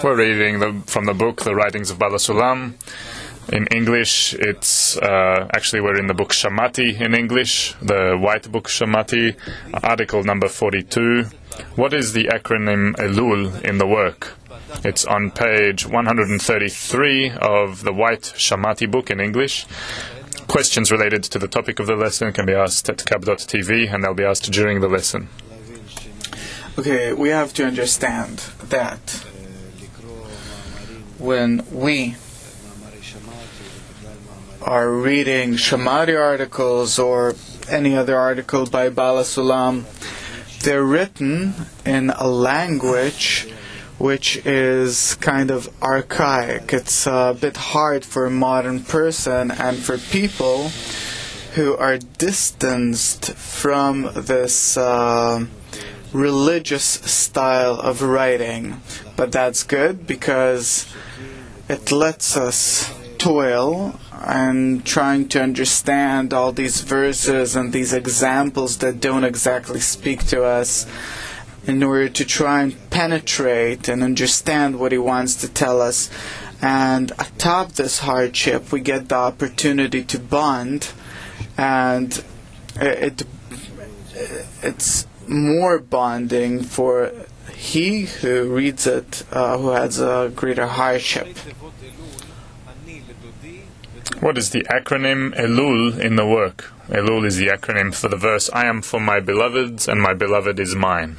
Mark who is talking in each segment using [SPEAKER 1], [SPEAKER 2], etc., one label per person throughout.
[SPEAKER 1] We're reading from the book, The Writings of Bala Sulam. In English, it's actually we're in the book Shamati in English, the white book Shamati, article number 42. What is the acronym Elul in the work? It's on page 133 of the white Shamati book in English. Questions related to the topic of the lesson can be asked at kab.tv, and they'll be asked during the lesson.
[SPEAKER 2] Okay, we have to understand that when we are reading Shamati articles or any other article by Bala Sulam, they're written in a language which is kind of archaic. It's a bit hard for a modern person and for people who are distanced from this religious style of writing. But that's good because it lets us toil and trying to understand all these verses and these examples that don't exactly speak to us, in order to try and penetrate and understand what he wants to tell us. And atop this hardship, we get the opportunity to bond, and it's more bonding for he who reads it, who has a greater hardship.
[SPEAKER 1] What is the acronym Elul in the work? Elul is the acronym for the verse, I am for my beloved, and my beloved is mine.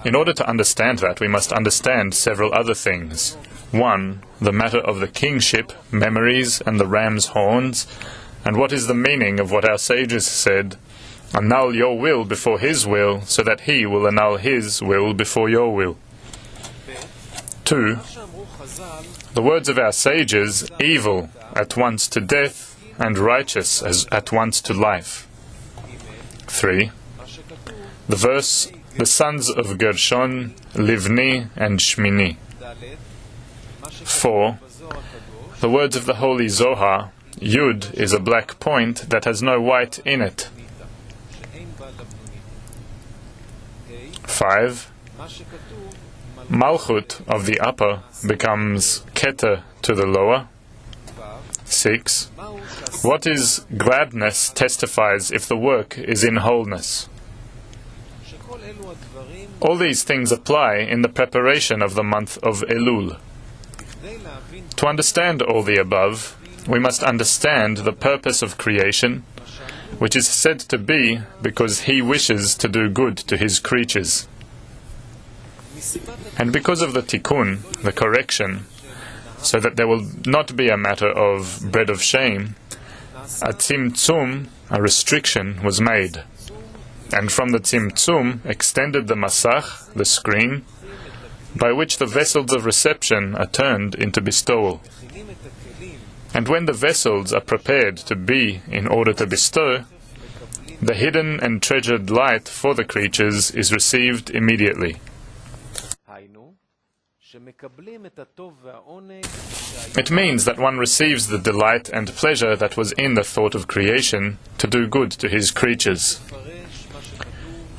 [SPEAKER 1] In order to understand that, we must understand several other things. 1. The matter of the kingship, memories, and the ram's horns, and what is the meaning of what our sages said, annul your will before his will, so that he will annul his will before your will. 2. The words of our sages, evil at once to death, and righteous as at once to life. 3. The verse, the sons of Gershon, Livni and Shmini. 4. The words of the Holy Zohar, Yud is a black point that has no white in it. 5. Malchut of the upper becomes Keter to the lower. 6. What is gladness testifies if the work is in wholeness. All these things apply in the preparation of the month of Elul. To understand all the above, we must understand the purpose of creation, which is said to be because he wishes to do good to his creatures. And because of the tikkun, the correction, so that there will not be a matter of bread of shame, a tzimtzum, a restriction, was made. And from the tzimtzum extended the masach, the screen, by which the vessels of reception are turned into bestowal. And when the vessels are prepared to be in order to bestow, the hidden and treasured light for the creatures is received immediately. It means that one receives the delight and pleasure that was in the thought of creation to do good to his creatures.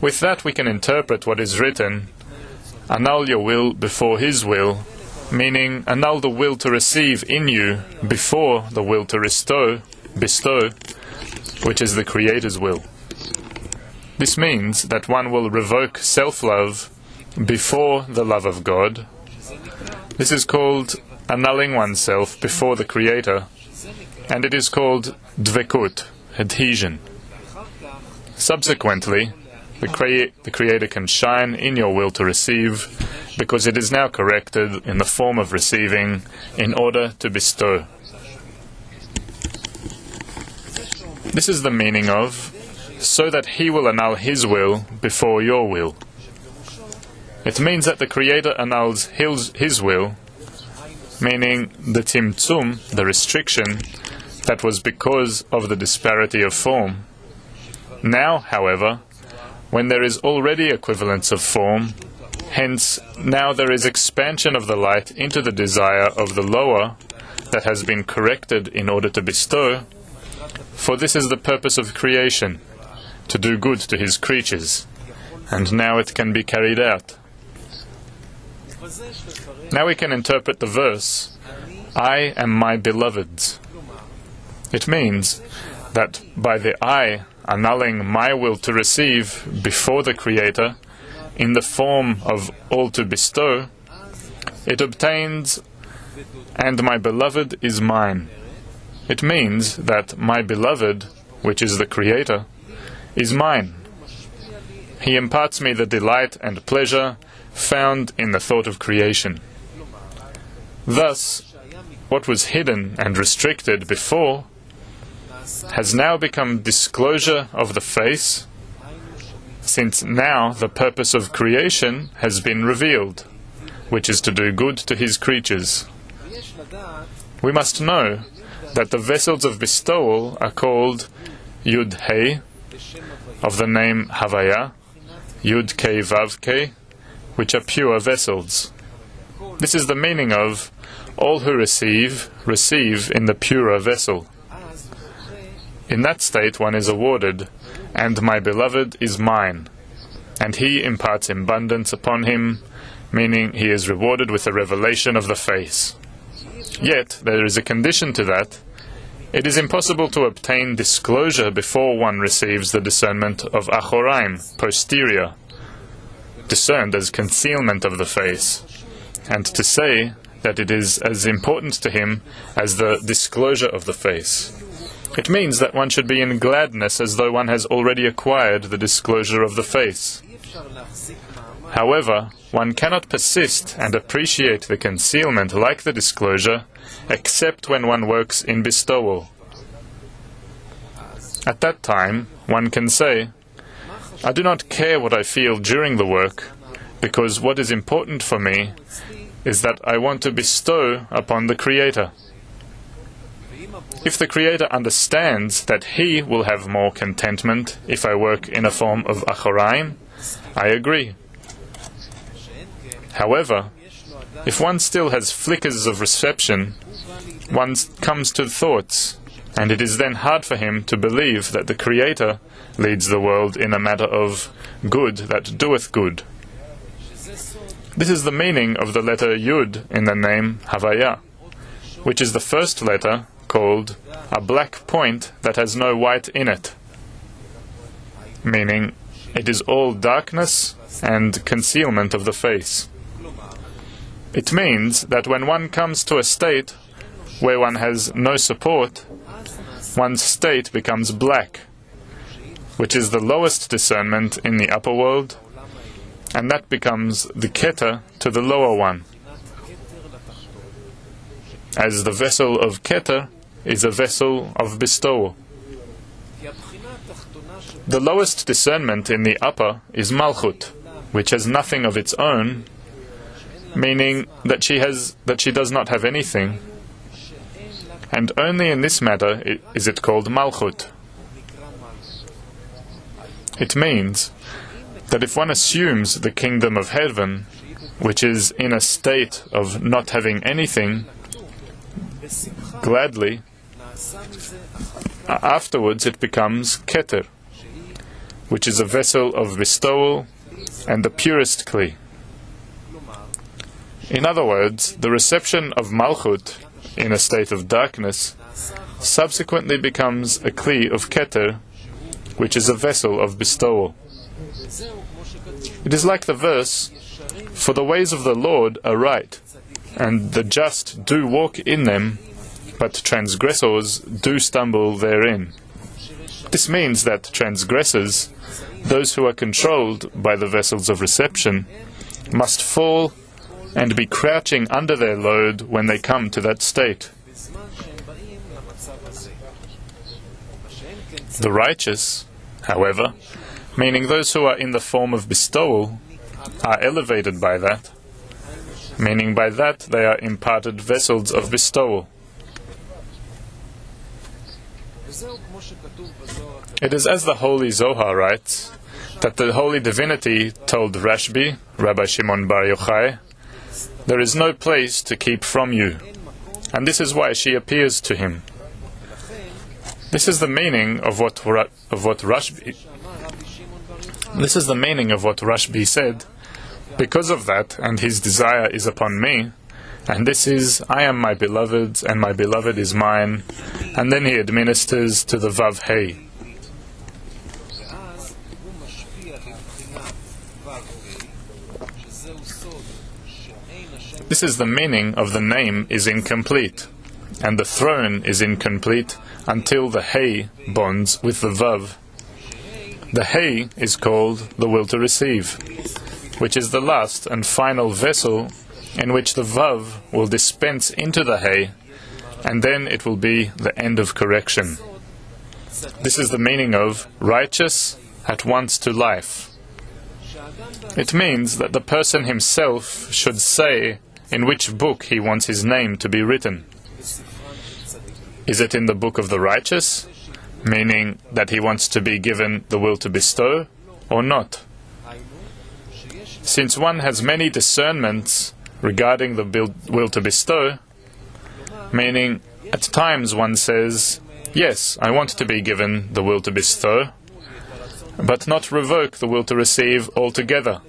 [SPEAKER 1] With that we can interpret what is written, annul your will before his will, meaning annul the will to receive in you before the will to bestow, which is the Creator's will. This means that one will revoke self-love before the love of God. This is called annulling oneself before the Creator, and it is called dvekut, adhesion. Subsequently, the Creator can shine in your will to receive, because it is now corrected in the form of receiving in order to bestow. This is the meaning of, so that he will annul his will before your will. It means that the Creator annuls his will, meaning the tzimtzum, the restriction, that was because of the disparity of form. Now, however, when there is already equivalence of form, hence now there is expansion of the light into the desire of the lower that has been corrected in order to bestow, for this is the purpose of creation, to do good to his creatures, and now it can be carried out. Now we can interpret the verse, I am my beloved's. It means that by the I annulling my will to receive before the Creator, in the form of all to bestow, it obtains, and my beloved is mine. It means that my beloved, which is the Creator, is mine. He imparts me the delight and pleasure found in the thought of creation. Thus, what was hidden and restricted before has now become disclosure of the face, since now the purpose of creation has been revealed, which is to do good to his creatures. We must know that the vessels of bestowal are called Yud-Hei, of the name Havaya, Yud-Kei Vav-Kei, which are pure vessels. This is the meaning of all who receive, receive in the purer vessel. In that state one is awarded, and my beloved is mine, and he imparts abundance upon him, meaning he is rewarded with the revelation of the face. Yet there is a condition to that. It is impossible to obtain disclosure before one receives the discernment of Achoraim, posterior, discerned as concealment of the face, and to say that it is as important to him as the disclosure of the face. It means that one should be in gladness as though one has already acquired the disclosure of the face. However, one cannot persist and appreciate the concealment like the disclosure except when one works in bestowal. At that time, one can say, I do not care what I feel during the work, because what is important for me is that I want to bestow upon the Creator. If the Creator understands that He will have more contentment if I work in a form of Achoraim, I agree. However, if one still has flickers of reception, one comes to thoughts, and it is then hard for him to believe that the Creator leads the world in a matter of good that doeth good. This is the meaning of the letter Yud in the name Havaya, which is the first letter called a black point that has no white in it, meaning it is all darkness and concealment of the face. It means that when one comes to a state where one has no support, one's state becomes black, which is the lowest discernment in the upper world, and that becomes the Keter to the lower one, as the vessel of Keter is a vessel of bestowal. The lowest discernment in the upper is Malchut, which has nothing of its own, meaning that she does not have anything, and only in this matter is it called Malchut. It means that if one assumes the kingdom of heaven, which is in a state of not having anything, gladly, afterwards it becomes Keter, which is a vessel of bestowal and the purest Kli. In other words, the reception of Malchut in a state of darkness subsequently becomes a Kli of Keter, which is a vessel of bestowal. It is like the verse, for the ways of the Lord are right, and the just do walk in them, but transgressors do stumble therein. This means that transgressors, those who are controlled by the vessels of reception, must fall and be crouching under their load when they come to that state. The righteous, however, meaning those who are in the form of bestowal, are elevated by that, meaning by that they are imparted vessels of bestowal. It is as the Holy Zohar writes, that the Holy Divinity told Rashbi, Rabbi Shimon Bar Yochai, there is no place to keep from you, and this is why she appears to him. This is the meaning of what Rashbi said, Because of that, and his desire is upon me, and this is, I am my beloved's, and my beloved is mine, and then he administers to the Vav Hey. This is the meaning of the name is incomplete, and the throne is incomplete until the Hey bonds with the Vav. The Hey is called the will to receive, which is the last and final vessel in which the Vav will dispense into the Hey, and then it will be the end of correction. This is the meaning of righteous at once to life. It means that the person himself should say in which book he wants his name to be written. Is it in the book of the righteous, meaning that he wants to be given the will to bestow, or not? Since one has many discernments regarding the will to bestow, meaning at times one says, yes, I want to be given the will to bestow, but not revoke the will to receive altogether.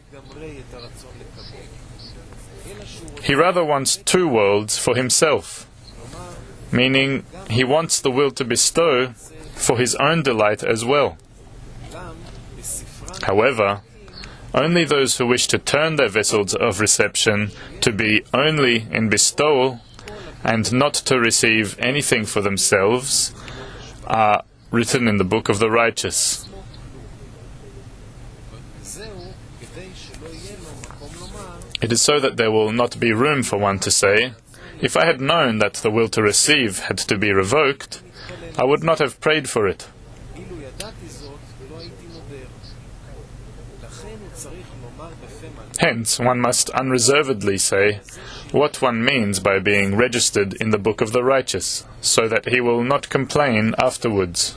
[SPEAKER 1] He rather wants two worlds for himself, meaning he wants the will to bestow for his own delight as well. However, only those who wish to turn their vessels of reception to be only in bestowal and not to receive anything for themselves are written in the book of the righteous. It is so that there will not be room for one to say, if I had known that the will to receive had to be revoked, I would not have prayed for it. Hence, one must unreservedly say what one means by being registered in the book of the righteous, so that he will not complain afterwards.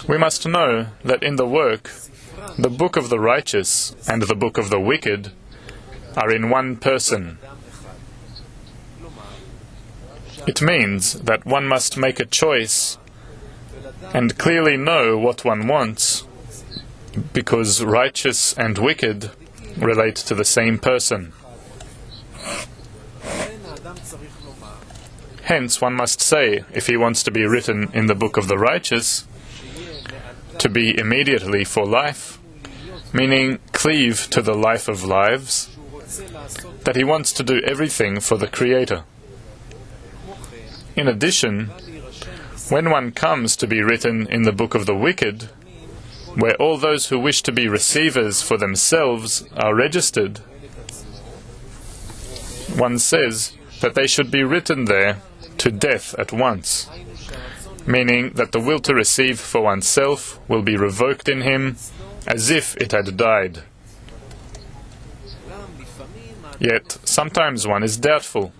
[SPEAKER 1] We must know that in the work, the book of the righteous and the book of the wicked are in one person. It means that one must make a choice and clearly know what one wants, because righteous and wicked relate to the same person. Hence, one must say, if he wants to be written in the book of the righteous, to be immediately for life, meaning cleave to the life of lives, that he wants to do everything for the Creator. In addition, when one comes to be written in the book of the wicked, where all those who wish to be receivers for themselves are registered, one says that they should be written there to death at once, meaning that the will to receive for oneself will be revoked in him as if it had died. Yet, sometimes one is doubtful.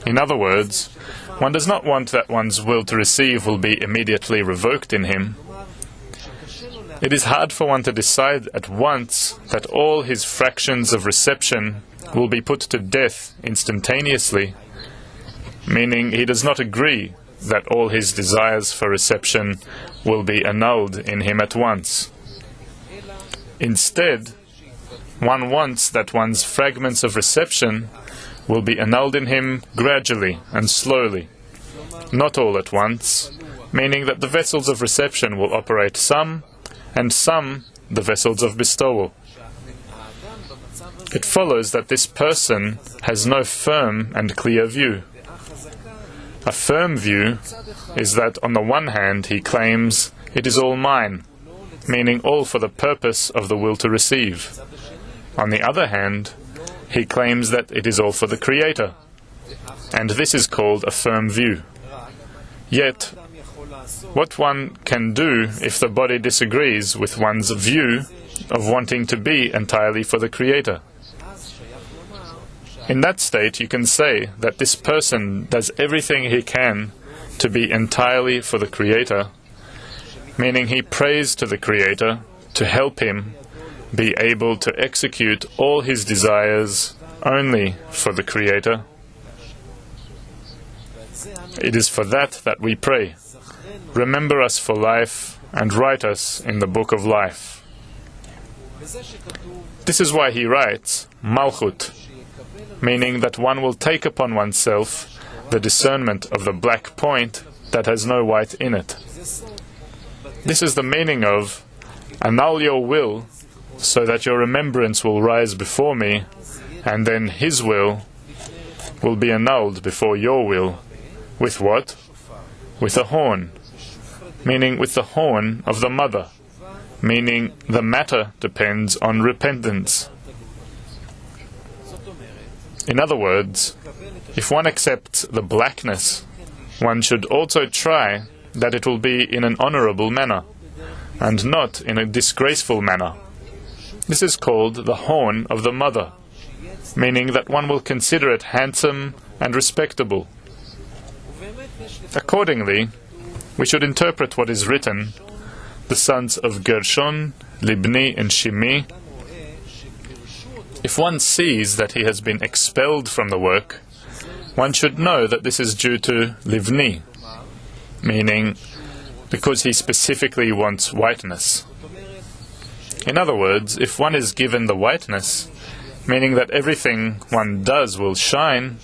[SPEAKER 1] In other words, one does not want that one's will to receive will be immediately revoked in him. It is hard for one to decide at once that all his fractions of reception will be put to death instantaneously, meaning he does not agree that all his desires for reception will be annulled in him at once. Instead, one wants that one's fragments of reception will be annulled in him gradually and slowly, not all at once, meaning that the vessels of reception will operate some, and some the vessels of bestowal. It follows that this person has no firm and clear view. A firm view is that on the one hand he claims it is all mine, meaning all for the purpose of the will to receive. On the other hand, he claims that it is all for the Creator, and this is called a firm view. Yet, what one can do if the body disagrees with one's view of wanting to be entirely for the Creator? In that state, you can say that this person does everything he can to be entirely for the Creator, meaning he prays to the Creator to help him be able to execute all his desires only for the Creator. It is for that we pray. Remember us for life and write us in the book of life. This is why he writes Malchut, meaning that one will take upon oneself the discernment of the black point that has no white in it. This is the meaning of annul your will so that your remembrance will rise before me, and then his will be annulled before your will. With what? With a horn, meaning with the horn of the mother, meaning the matter depends on repentance. In other words, if one accepts the blackness, one should also try that it will be in an honorable manner, and not in a disgraceful manner. This is called the horn of the mother, meaning that one will consider it handsome and respectable. Accordingly, we should interpret what is written, the sons of Gershon, Libni and Shimi. If one sees that he has been expelled from the work, one should know that this is due to Livni, meaning because he specifically wants whiteness. In other words, if one is given the whiteness, meaning that everything one does will shine,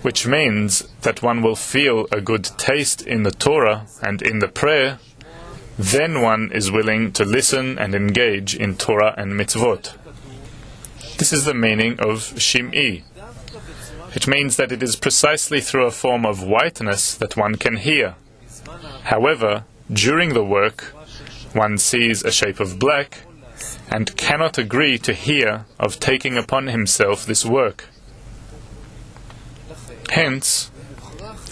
[SPEAKER 1] which means that one will feel a good taste in the Torah and in the prayer, then one is willing to listen and engage in Torah and mitzvot. This is the meaning of Shim'i. It means that it is precisely through a form of whiteness that one can hear. However, during the work, one sees a shape of black and cannot agree to hear of taking upon himself this work. Hence,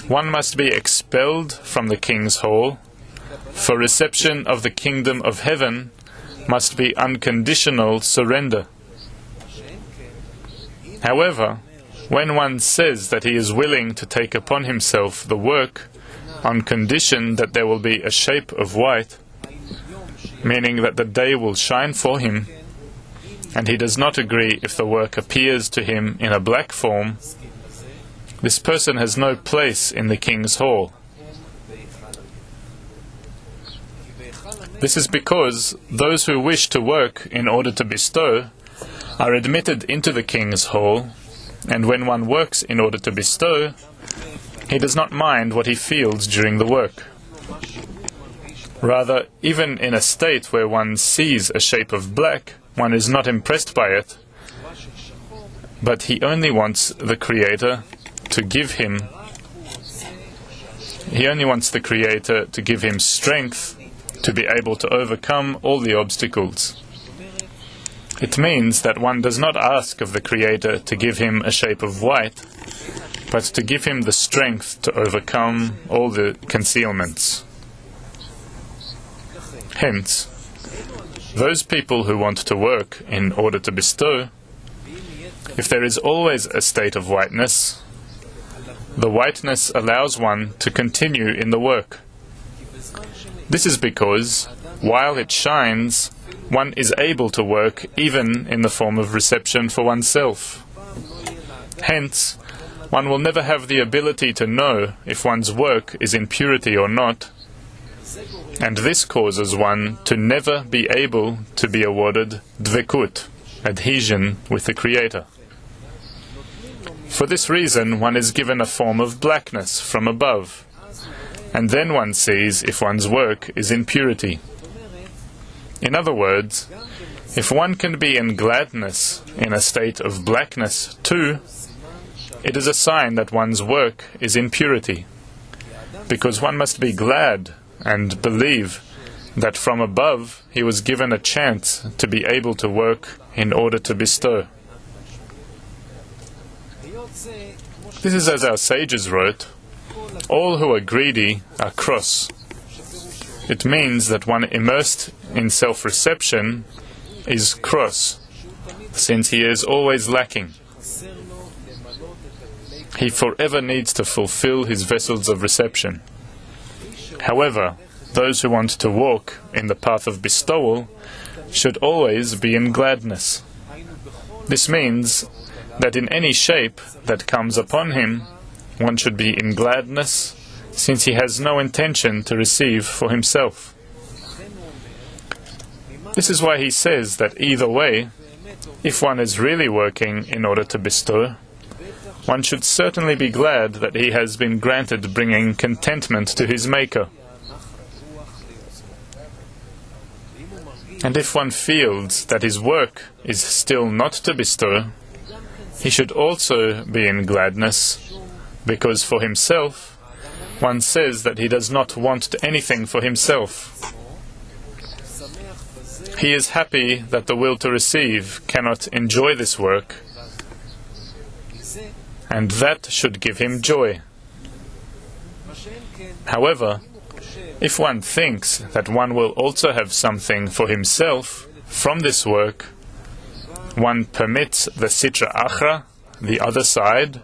[SPEAKER 1] one must be expelled from the king's hall, for reception of the kingdom of heaven must be unconditional surrender. However, when one says that he is willing to take upon himself the work on condition that there will be a shape of white, meaning that the day will shine for him, and he does not agree if the work appears to him in a black form, this person has no place in the king's hall. This is because those who wish to work in order to bestow are admitted into the king's hall, and when one works in order to bestow, he does not mind what he feels during the work. Rather, even in a state where one sees a shape of black, one is not impressed by it, but he only wants the Creator to give him strength to be able to overcome all the obstacles. It means that one does not ask of the Creator to give him a shape of white, but to give him the strength to overcome all the concealments. Hence, those people who want to work in order to bestow, if there is always a state of whiteness, the whiteness allows one to continue in the work. This is because, while it shines, one is able to work even in the form of reception for oneself. Hence, one will never have the ability to know if one's work is in purity or not, and this causes one to never be able to be awarded dvekut, adhesion with the Creator. For this reason, one is given a form of blackness from above, and then one sees if one's work is in purity. In other words, if one can be in gladness in a state of blackness too, it is a sign that one's work is in purity, because one must be glad and believe that from above he was given a chance to be able to work in order to bestow. This is as our sages wrote, all who are greedy are cross. It means that one immersed in self-reception is cross, since he is always lacking. He forever needs to fulfill his vessels of reception. However, those who want to walk in the path of bestowal should always be in gladness. This means that in any shape that comes upon him, one should be in gladness, since he has no intention to receive for himself. This is why he says that either way, If one is really working in order to bestow, one should certainly be glad that he has been granted bringing contentment to his Maker. And if one feels that his work is still not to bestow, he should also be in gladness, because for himself, one says that he does not want anything for himself. He is happy that the will to receive cannot enjoy this work, and that should give him joy. However, if one thinks that one will also have something for himself from this work, one permits the Sitra Achra, the other side,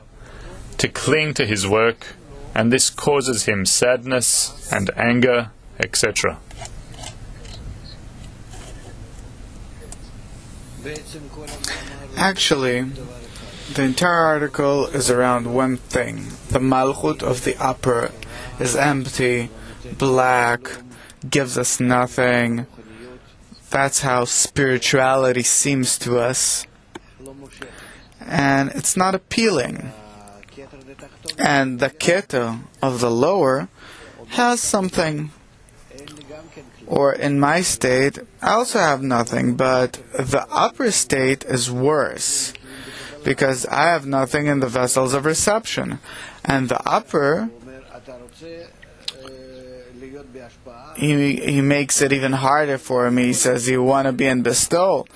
[SPEAKER 1] to cling to his work, and this causes him sadness and anger, etc.
[SPEAKER 2] Actually, the entire article is around one thing. The Malchut of the upper is empty, black, gives us nothing. That's how spirituality seems to us. And it's not appealing. And the Keter of the lower has something. Or in my state, I also have nothing, but the upper state is worse, because I have nothing in the vessels of reception. And the upper, he makes it even harder for me. He says, you want to be in bestowal.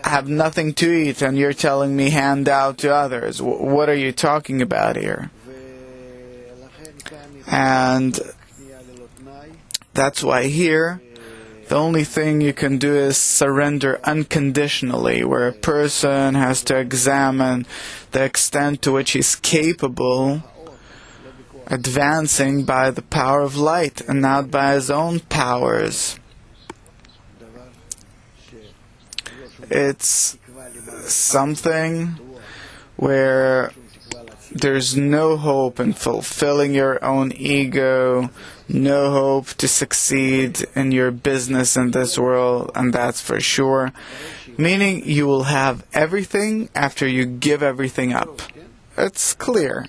[SPEAKER 2] I have nothing to eat, and you're telling me hand out to others. What are you talking about here? And that's why here, the only thing you can do is surrender unconditionally, where a person has to examine the extent to which he's capable advancing by the power of light and not by his own powers. It's something where there's no hope in fulfilling your own ego, no hope to succeed in your business in this world, and that's for sure. Meaning you will have everything after you give everything up. It's clear.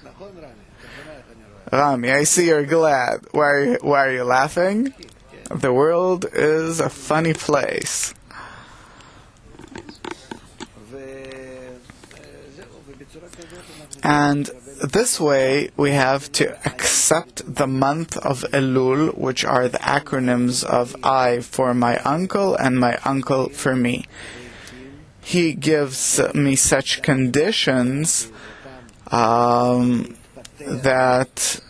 [SPEAKER 2] Rami, I see you're glad. Why are you laughing? The world is a funny place. And this way we have to accept the month of Elul, which are the acronyms of I for my uncle and my uncle for me. He gives me such conditions that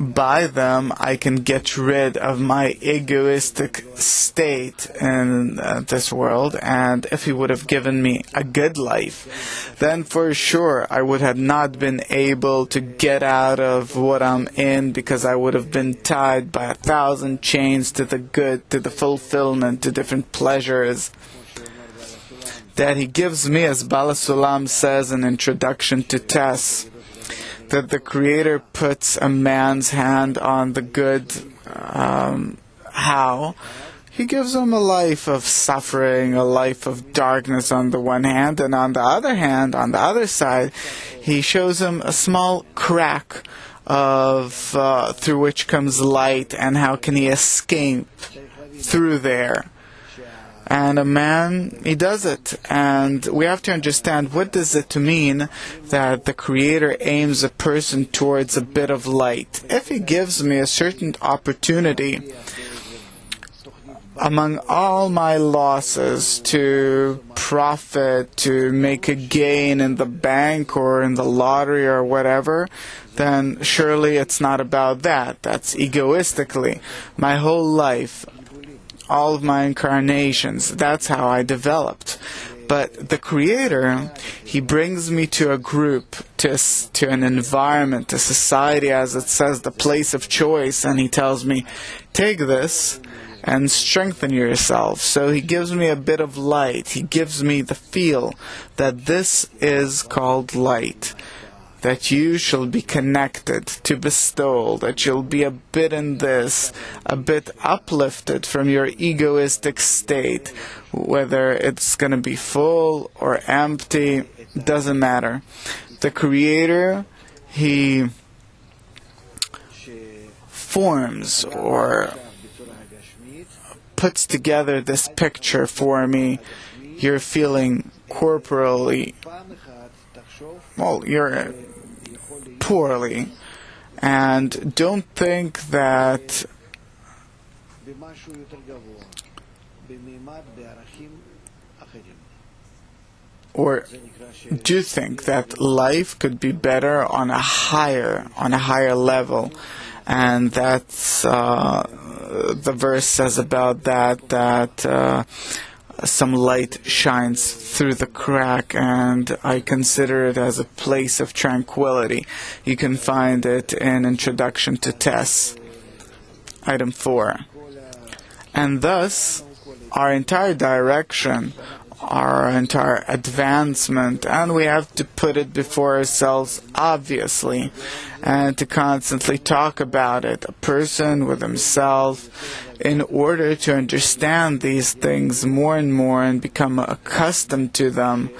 [SPEAKER 2] by them I can get rid of my egoistic state in this world. And if he would have given me a good life, then for sure I would have not been able to get out of what I'm in, because I would have been tied by 1,000 chains to the good, to the fulfillment, to different pleasures that he gives me, as Bala Sulam says in Introduction to Tess, that the Creator puts a man's hand on the good. How? He gives him a life of suffering, a life of darkness on the one hand, and on the other hand, on the other side, he shows him a small crack of through which comes light, and how can he escape through there. And a man, he does it. And we have to understand, what does it mean that the Creator aims a person towards a bit of light? If he gives me a certain opportunity among all my losses to profit, to make a gain in the bank or in the lottery or whatever, then surely it's not about that. That's egoistically. My whole life, all of my incarnations, that's how I developed. But the Creator, He brings me to a group, to an environment, a society, as it says, the place of choice, and He tells me, take this and strengthen yourself. So He gives me a bit of light. He gives me the feel that this is called light. that you shall be connected to bestowal, that you'll be a bit in this, a bit uplifted from your egoistic state, whether it's going to be full or empty, doesn't matter. The Creator, He forms or puts together this picture for me. You're feeling corporally, well, you're poorly, and don't think that or do think that life could be better on a higher level. And that's the verse says about that some light shines through the crack, and I consider it as a place of tranquility. You can find it in Introduction to Tess, item 4. And thus, our entire direction, our entire advancement, and we have to put it before ourselves, obviously, and to constantly talk about it, a person with himself, in order to understand these things more and more and become accustomed to them.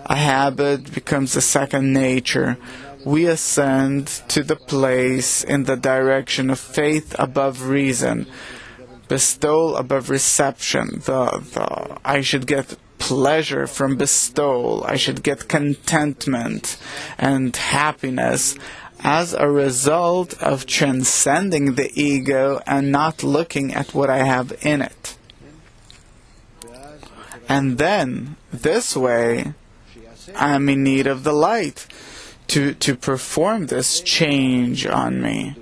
[SPEAKER 2] A habit becomes a second nature. We ascend to the place in the direction of faith above reason, bestowal above reception. I should get pleasure from bestowal. I should get contentment and happiness as a result of transcending the ego and not looking at what I have in it. And then, this way, I'm in need of the light to perform this change on me.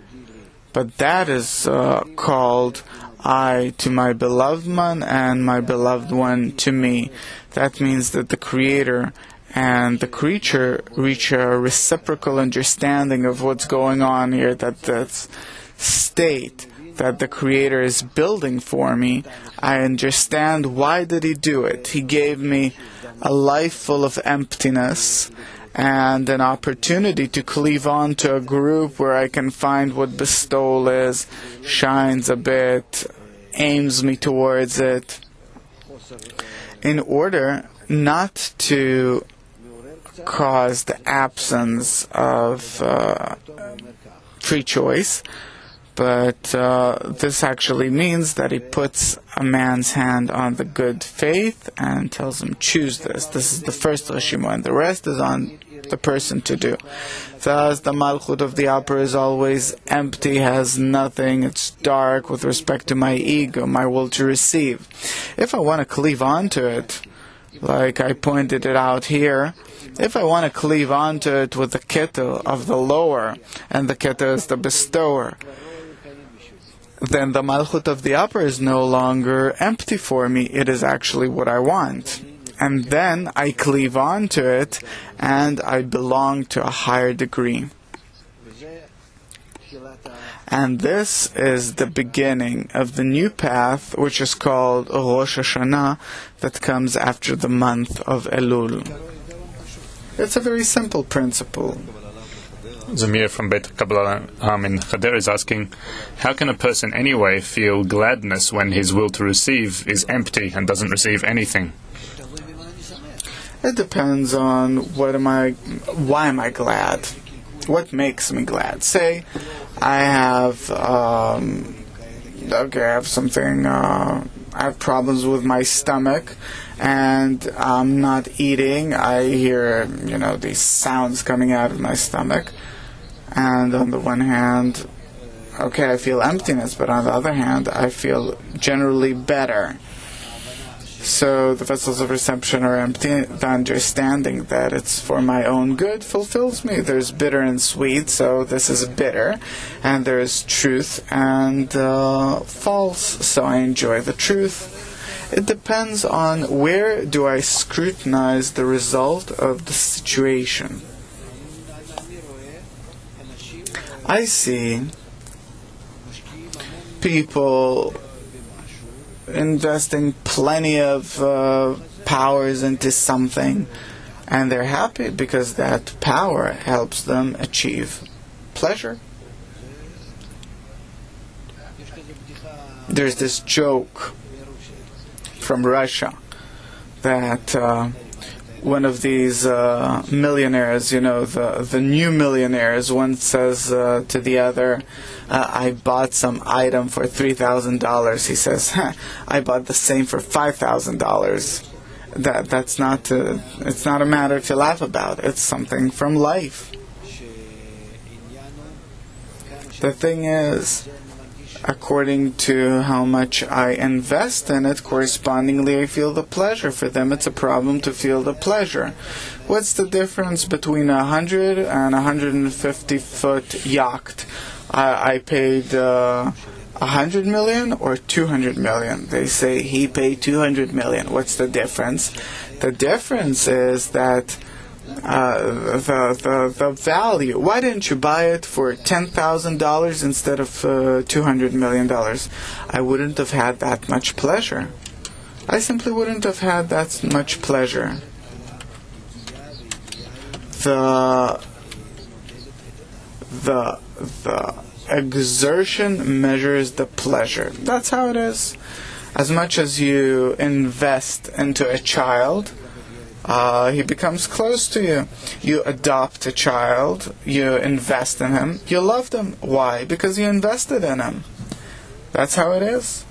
[SPEAKER 2] But that is called I to my beloved one and my beloved one to me. That means that the Creator and the creature reach a reciprocal understanding of what's going on here, that this state that the Creator is building for me, I understand why did He do it. He gave me a life full of emptiness and an opportunity to cleave on to a group where I can find what bestowal is, shines a bit, aims me towards it, in order not to cause the absence of free choice, but this actually means that He puts a man's hand on the good faith and tells him, choose this. This is the first Rishima, and the rest is on the person to do. Thus, the Malchut of the upper is always empty, has nothing, it's dark with respect to my ego, my will to receive. If I want to cleave onto it, like I pointed it out here, if I want to cleave onto it with the kettle of the lower, and the kettle is the bestower, then the Malchut of the upper is no longer empty for me. It is actually what I want. And then I cleave onto it, and I belong to a higher degree. And this is the beginning of the new path, which is called Rosh Hashanah, that comes after the month of Elul. It's a very simple principle.
[SPEAKER 1] Zamir from Beit Kabbalah in Cheder is asking, how can a person anyway feel gladness when his will to receive is empty and doesn't receive anything?
[SPEAKER 2] It depends on why am I glad? What makes me glad? Say, I have something, I have problems with my stomach, and I'm not eating. I hear, these sounds coming out of my stomach. And on the one hand, I feel emptiness, but on the other hand, I feel generally better. So the vessels of reception are empty. The understanding that it's for my own good fulfills me. There's bitter and sweet, so this is bitter. And there is truth and false, so I enjoy the truth. It depends on where do I scrutinize the result of the situation. I see people investing plenty of powers into something, And they're happy because that power helps them achieve pleasure. There's this joke from Russia that one of these millionaires, the new millionaires, one says to the other, I bought some item for $3,000. He says, I bought the same for $5,000. That's not it's not a matter to laugh about. It's something from life. The thing is, according to how much I invest in it, correspondingly I feel the pleasure. For them it's a problem to feel the pleasure. What's the difference between 100 and 150 foot yacht? I paid 100 million or 200 million? They say he paid 200 million. What's the difference? The difference is that the value. Why didn't you buy it for $10,000 instead of $200 million? I wouldn't have had that much pleasure. I simply wouldn't have had that much pleasure. The exertion measures the pleasure. That's how it is. As much as you invest into a child, he becomes close to you. You adopt a child, you invest in him, you love them. Why? Because you invested in him. That's how it is.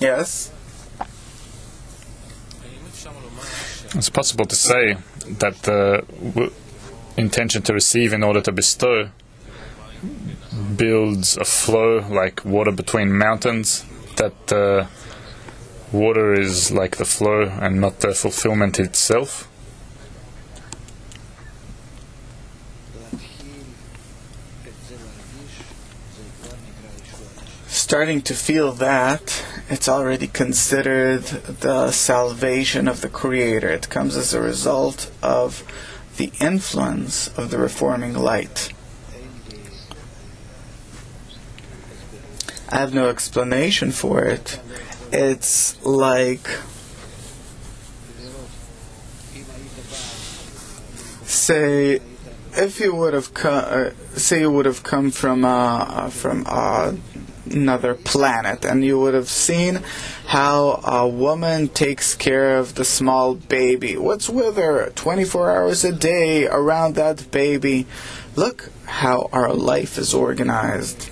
[SPEAKER 2] Yes?
[SPEAKER 1] It's possible to say that the intention to receive in order to bestow builds a flow like water between mountains, that water is like the flow and not the fulfillment itself.
[SPEAKER 2] Starting to feel that, it's already considered the salvation of the Creator. It comes as a result of the influence of the reforming light. I have no explanation for it. It's like, say, if you would have come from another planet, and you would have seen how a woman takes care of the small baby. What's with her? 24 hours a day around that baby. Look how our life is organized.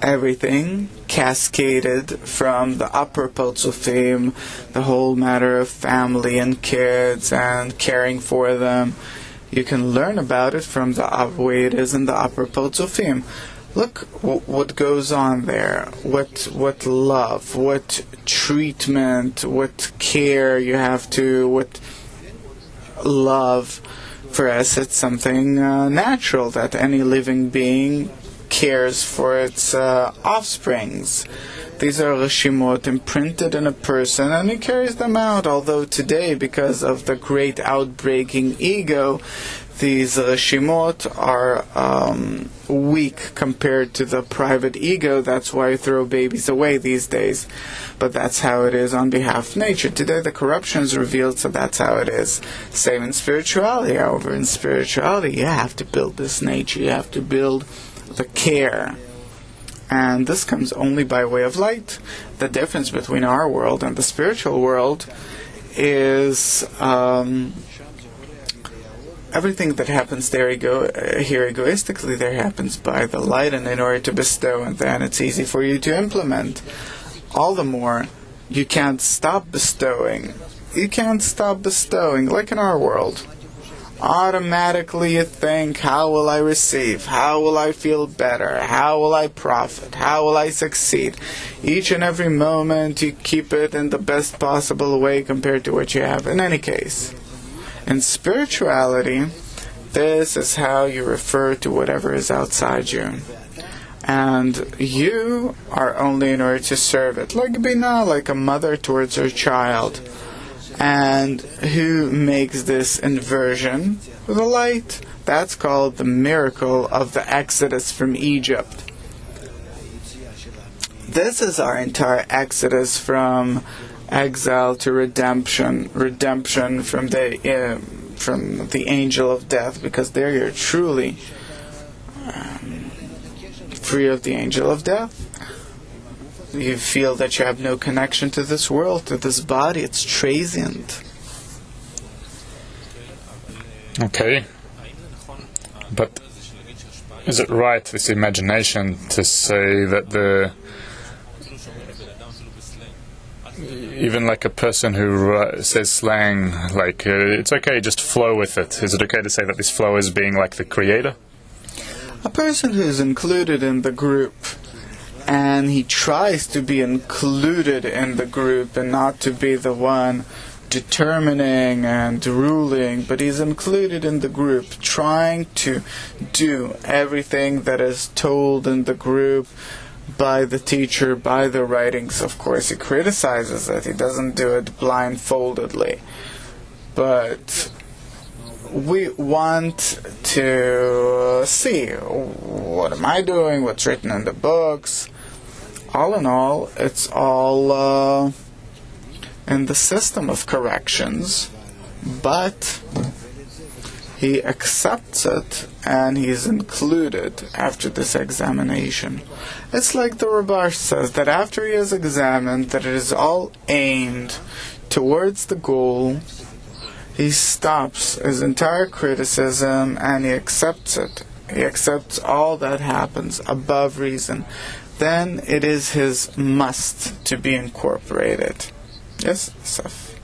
[SPEAKER 2] Everything cascaded from the upper Potzufim, the whole matter of family and kids and caring for them. You can learn about it from the way it is in the upper Potzufim. Look what goes on there. What love, what treatment, what care you have to, what love. For us, it's something natural that any living being cares for its offsprings. These are reshimot imprinted in a person, and he carries them out. Although today, because of the great outbreaking ego, these reshimot are weak compared to the private ego. That's why you throw babies away these days. But that's how it is on behalf of nature. Today the corruption is revealed, so that's how it is. Same in spirituality. However, in spirituality, you have to build this nature. You have to build the care. And this comes only by way of light. The difference between our world and the spiritual world is everything that happens there here egoistically, there happens by the light and in order to bestow, and then it's easy for you to implement. All the more, you can't stop bestowing. You can't stop bestowing, like in our world. Automatically you think, how will I receive? How will I feel better? How will I profit? How will I succeed? Each and every moment you keep it in the best possible way compared to what you have. In any case, in spirituality, this is how you refer to whatever is outside you. And you are only in order to serve it. Like Binah, like a mother towards her child. And who makes this inversion? The light. That's called the miracle of the Exodus from Egypt. This is our entire Exodus from exile to redemption. Redemption from the angel of death, because there you're truly free of the angel of death. You feel that you have no connection to this world, to this body. It's transient.
[SPEAKER 1] Okay. But is it right, this imagination, to say that even like a person who says slang, like it's okay, just flow with it. Is it okay to say that this flow is being like the creator?
[SPEAKER 2] A person who's included in the group, and he tries to be included in the group and not to be the one determining and ruling, but he's included in the group, trying to do everything that is told in the group by the teacher, by the writings. Of course, he criticizes it. He doesn't do it blindfoldedly. But we want to see, what am I doing? What's written in the books? All in all, it's all in the system of corrections, but he accepts it and he's included after this examination. It's like the Rabash says, that after he has examined that it is all aimed towards the goal, he stops his entire criticism and he accepts it. He accepts all that happens above reason. Then it is his must to be incorporated. Yes, Saf?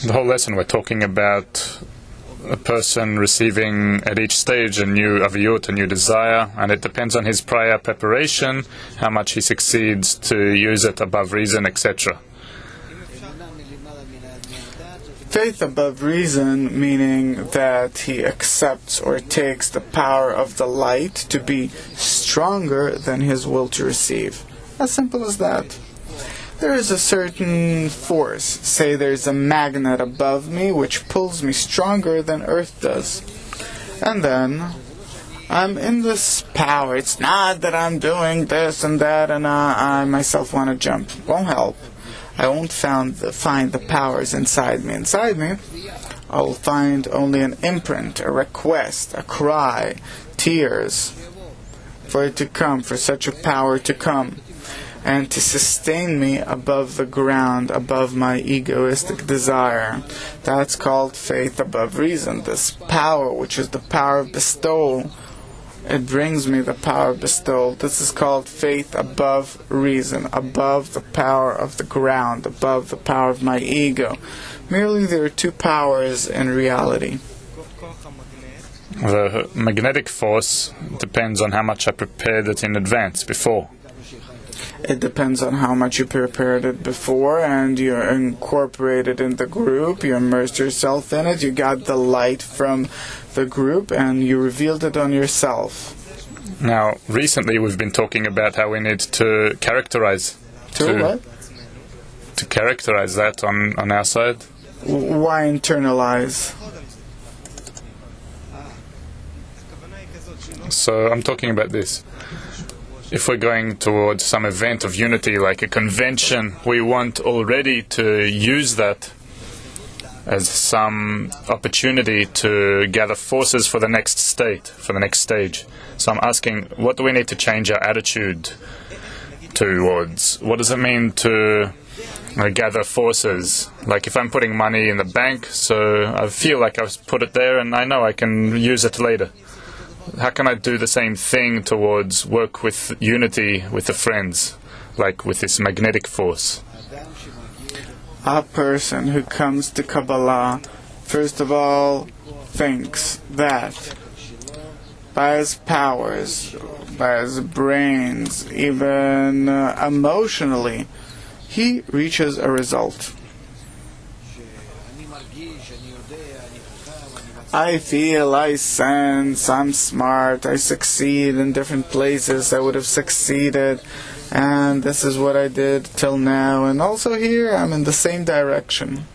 [SPEAKER 1] The whole lesson we're talking about a person receiving at each stage a new aviyut, a new desire, and it depends on his prior preparation, how much he succeeds to use it above reason, etc.
[SPEAKER 2] Faith above reason, meaning that he accepts or takes the power of the light to be stronger than his will to receive. As simple as that. There is a certain force, say there's a magnet above me which pulls me stronger than Earth does. And then I'm in this power. It's not that I'm doing this and that and I myself want to jump. Won't help. I won't find the powers inside me. Inside me, I will find only an imprint, a request, a cry, tears, for it to come, for such a power to come, and to sustain me above the ground, above my egoistic desire. That's called faith above reason. This power, which is the power of bestowal, it brings me the power of bestowal. This is called faith above reason, above the power of the ground, above the power of my ego. Merely there are two powers in reality.
[SPEAKER 1] The magnetic force depends on how much I prepared it in advance, before.
[SPEAKER 2] It depends on how much you prepared it before, and you incorporated in the group, you immersed yourself in it, you got the light from the group, and you revealed it on yourself.
[SPEAKER 1] Now, recently we've been talking about how we need to characterize.
[SPEAKER 2] To
[SPEAKER 1] characterize that on our side.
[SPEAKER 2] Why internalize?
[SPEAKER 1] So I'm talking about this. If we're going towards some event of unity, like a convention, we want already to use that as some opportunity to gather forces for the next state, for the next stage. So I'm asking, what do we need to change our attitude towards? What does it mean to gather forces? Like if I'm putting money in the bank, so I feel like I've put it there and I know I can use it later. How can I do the same thing towards work with unity with the friends, like with this magnetic force?
[SPEAKER 2] A person who comes to Kabbalah, first of all, thinks that by his powers, by his brains, even emotionally, he reaches a result. I feel, I sense, I'm smart, I succeed in different places. I would have succeeded And this is what I did till now, and also here I'm in the same direction.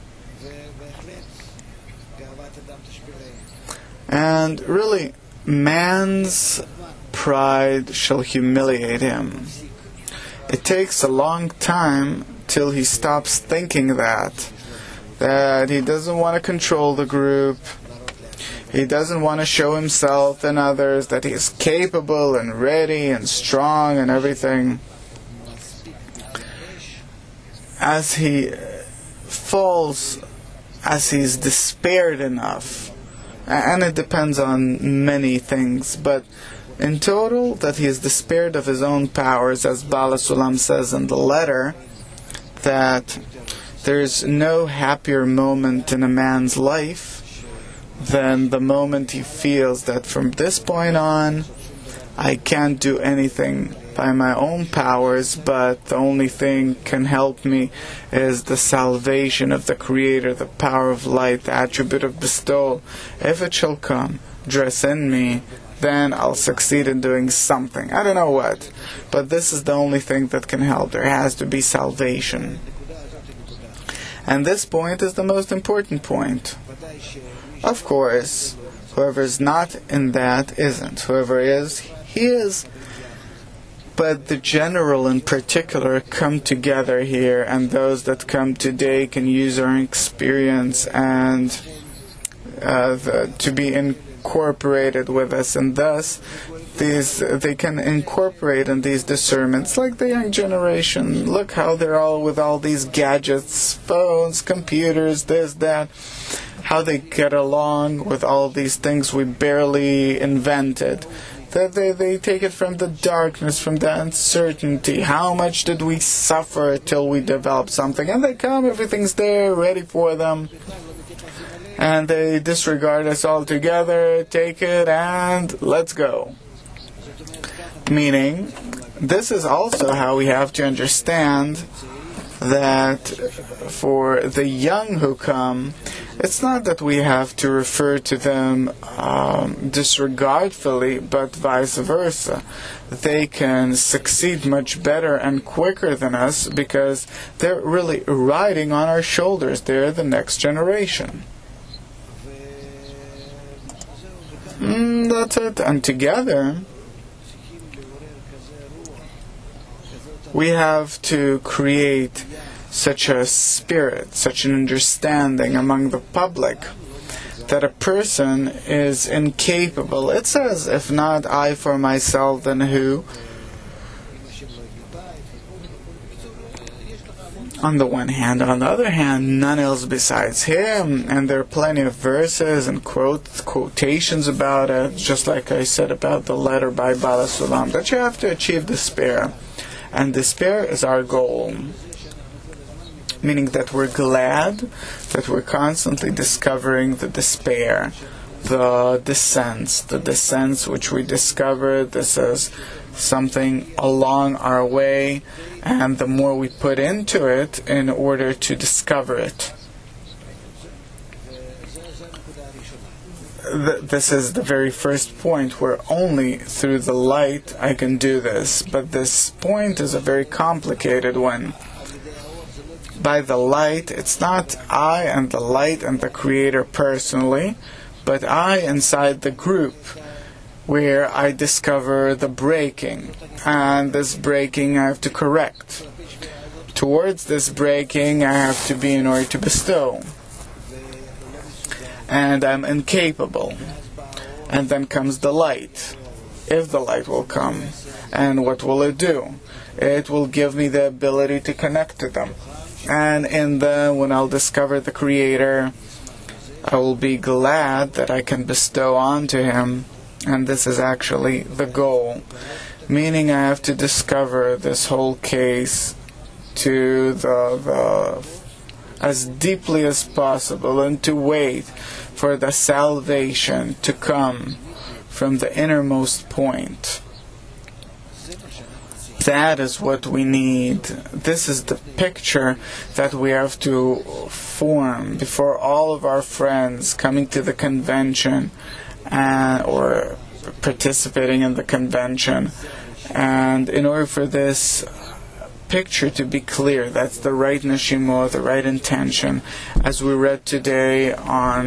[SPEAKER 2] And really, man's pride shall humiliate him. It takes a long time till he stops thinking that he doesn't want to control the group, he doesn't want to show himself and others that he is capable and ready and strong and everything. As he falls, as he's despaired enough, and it depends on many things, but in total, that he is despaired of his own powers, as Bala Sulam says in the letter, that there is no happier moment in a man's life than the moment he feels that from this point on, I can't do anything by my own powers, but the only thing can help me is the salvation of the Creator, the power of light, the attribute of bestowal. If it shall come, dress in me, then I'll succeed in doing something. I don't know what, but this is the only thing that can help. There has to be salvation. And this point is the most important point. Of course, whoever is not in that isn't. Whoever is, he is. But the general in particular come together here, and those that come today can use our experience and to be incorporated with us, and thus they can incorporate in these discernments, like the young generation. Look how they're all with all these gadgets, phones, computers, this, that, how they get along with all these things we barely invented. That they take it from the darkness, from the uncertainty. How much did we suffer till we developed something? And they come, everything's there, ready for them. And they disregard us altogether, take it, and let's go. Meaning, this is also how we have to understand that for the young who come, it's not that we have to refer to them disregardfully, but vice versa. They can succeed much better and quicker than us because they're really riding on our shoulders. They're the next generation. That's it. And together, we have to create such a spirit, such an understanding among the public that a person is incapable. It says, if not I for myself, then who? On the one hand. On the other hand, none else besides him. And there are plenty of verses and quotations about it, just like I said about the letter by Bala Sulam, that you have to achieve despair. And despair is our goal. Meaning that we're glad that we're constantly discovering the despair, the descents which we discover. This is something along our way, and the more we put into it in order to discover it. This is the very first point, where only through the light I can do this. But this point is a very complicated one. By the light, it's not I and the light and the Creator personally, but I inside the group, where I discover the breaking. And this breaking I have to correct. Towards this breaking I have to be in order to bestow. And I'm incapable. And then comes the light, if the light will come. And what will it do? It will give me the ability to connect to them. And when I'll discover the Creator, I will be glad that I can bestow onto Him. And this is actually the goal. Meaning I have to discover this whole case to the as deeply as possible, and to wait for the salvation to come from the innermost point. That is what we need. This is the picture that we have to form before all of our friends coming to the convention or participating in the convention. And in order for this, picture to be clear. That's the right neshimo, the right intention. As we read today on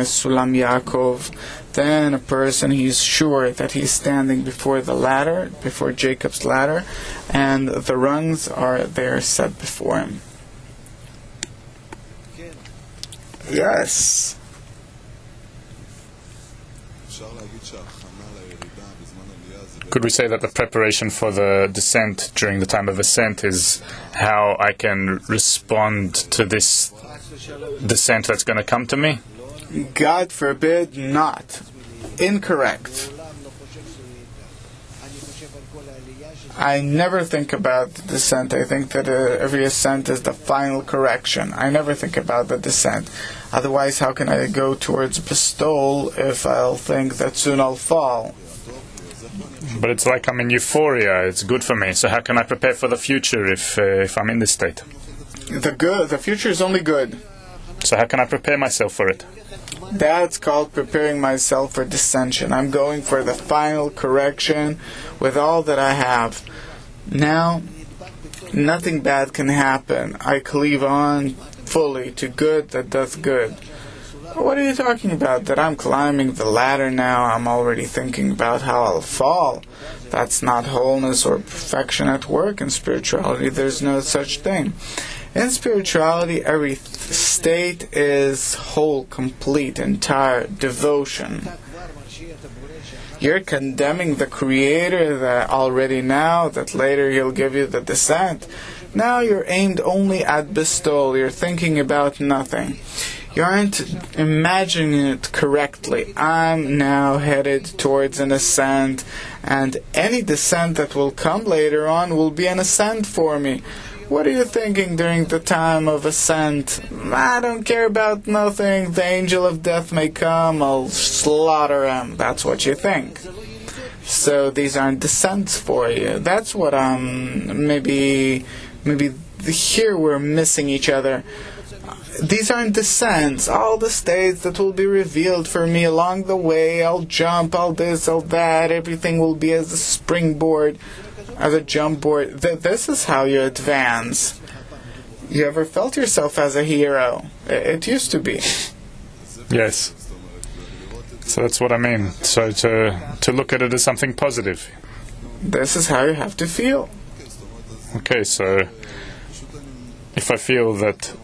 [SPEAKER 2] Sulam Yaakov, then a person, he's sure that he's standing before the ladder, before Jacob's ladder, and the rungs are there set before him. Yes.
[SPEAKER 1] Could we say that the preparation for the descent during the time of ascent is how I can respond to this descent that's going to come to me?
[SPEAKER 2] God forbid not. Incorrect. I never think about the descent. I think that every ascent is the final correction. I never think about the descent. Otherwise, how can I go towards bestowal if I'll think that soon I'll fall?
[SPEAKER 1] But it's like I'm in euphoria. It's good for me. So how can I prepare for the future if I'm in this state?
[SPEAKER 2] The future is only good.
[SPEAKER 1] So how can I prepare myself for it?
[SPEAKER 2] That's called preparing myself for descension. I'm going for the final correction with all that I have. Now, nothing bad can happen. I cleave on fully to good that doth good. What are you talking about? That I'm climbing the ladder now, I'm already thinking about how I'll fall. That's not wholeness or perfection at work in spirituality. There's no such thing. In spirituality, every state is whole, complete, entire devotion. You're condemning the Creator that already now, that later He'll give you the descent. Now you're aimed only at bestowal. You're thinking about nothing. You aren't imagining it correctly. I'm now headed towards an ascent, and any descent that will come later on will be an ascent for me. What are you thinking during the time of ascent? I don't care about nothing. The angel of death may come, I'll slaughter him. That's what you think. So these aren't descents for you. That's what maybe here we're missing each other. These aren't descents. All the states that will be revealed for me along the way, I'll jump, I'll this, I'll that, everything will be as a springboard, as a jump board. This is how you advance. You ever felt yourself as a hero? It used to be.
[SPEAKER 1] Yes. So that's what I mean. So to look at it as something positive.
[SPEAKER 2] This is how you have to feel.
[SPEAKER 1] Okay, so if I feel that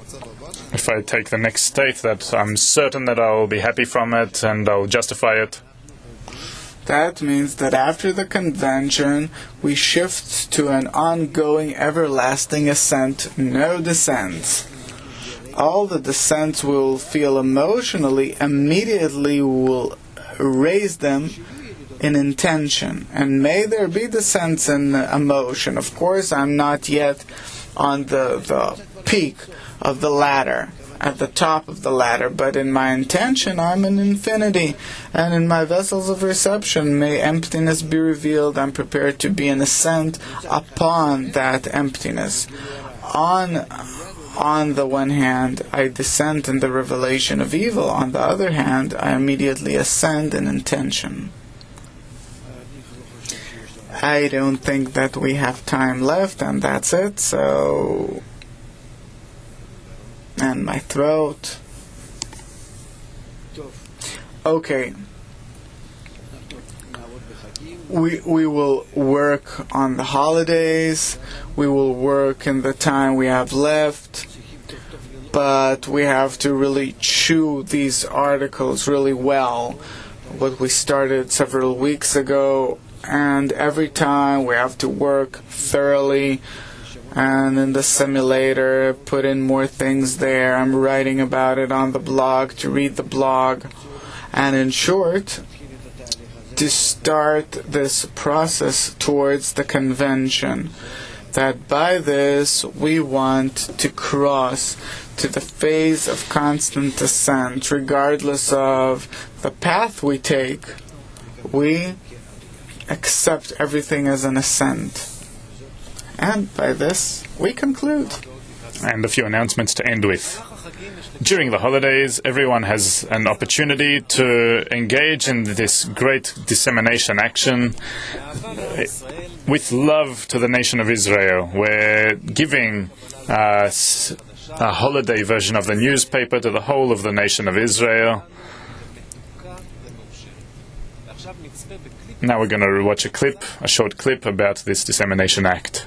[SPEAKER 1] if I take the next state, that I'm certain that I'll be happy from it and I'll justify it.
[SPEAKER 2] That means that after the convention, we shift to an ongoing, everlasting ascent, no descents. All the descents we'll feel emotionally immediately will raise them in intention. And may there be descents in emotion. Of course, I'm not yet on the peak of the ladder, at the top of the ladder, but in my intention I'm in infinity, and in my vessels of reception may emptiness be revealed. I'm prepared to be an ascent upon that emptiness. On the one hand, I descend in the revelation of evil. On the other hand, I immediately ascend in intention. I don't think that we have time left, and that's it, so... And my throat. Okay. We will work on the holidays. We will work in the time we have left. But we have to really chew these articles really well. What we started several weeks ago. And every time we have to work thoroughly. And in the simulator, put in more things there. I'm writing about it on the blog, to read the blog. And in short, to start this process towards the convention. That by this, we want to cross to the phase of constant ascent, regardless of the path we take. We accept everything as an ascent. And by this, we conclude.
[SPEAKER 1] And a few announcements to end with. During the holidays, everyone has an opportunity to engage in this great dissemination action with love to the nation of Israel. We're giving a holiday version of the newspaper to the whole of the nation of Israel. Now we're going to watch a short clip about this dissemination act.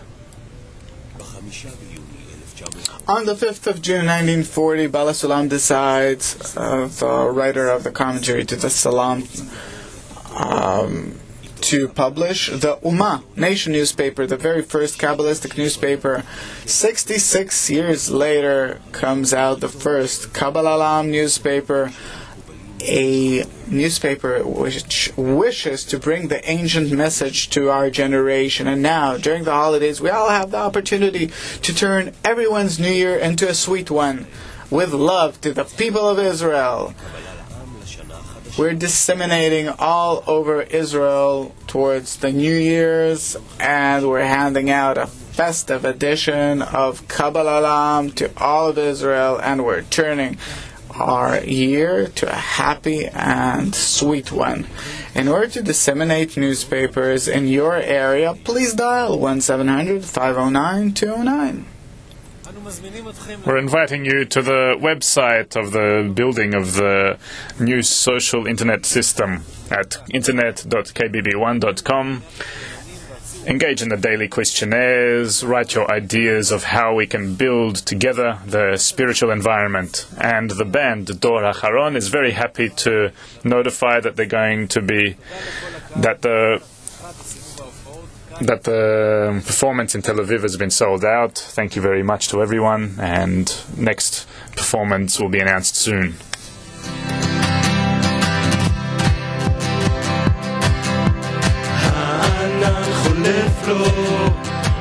[SPEAKER 2] On the 5th of June 1940, Bala Sulam decides, the writer of the commentary to the Salam, to publish the Ummah Nation newspaper, the very first Kabbalistic newspaper. 66 years later comes out the first Kabbalah newspaper, a newspaper which wishes to bring the ancient message to our generation. And now, during the holidays, we all have the opportunity to turn everyone's New Year into a sweet one, with love to the people of Israel. We're disseminating all over Israel towards the New Year's, and we're handing out a festive edition of Kabbalah to all of Israel, and we're turning our year to a happy and sweet one. In order to disseminate newspapers in your area, please dial 1-700-509-209.
[SPEAKER 1] We're inviting you to the website of the building of the new social internet system at internet.kbb1.com. Engage in the daily questionnaires, write your ideas of how we can build together the spiritual environment. And the band, Dor Hacharon, is very happy to notify that they're going to be, that the performance in Tel Aviv has been sold out. Thank you very much to everyone, and next performance will be announced soon.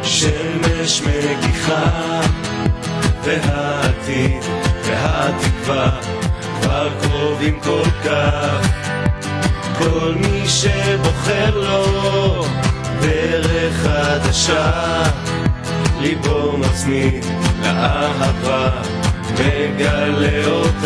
[SPEAKER 3] שמש מגיחה והעתיד והתקווה כבר קרובים כל כך. כל מי שבוחר לו דרך חדשה, ליבו מצמיד לאהבה, מגלה אותה.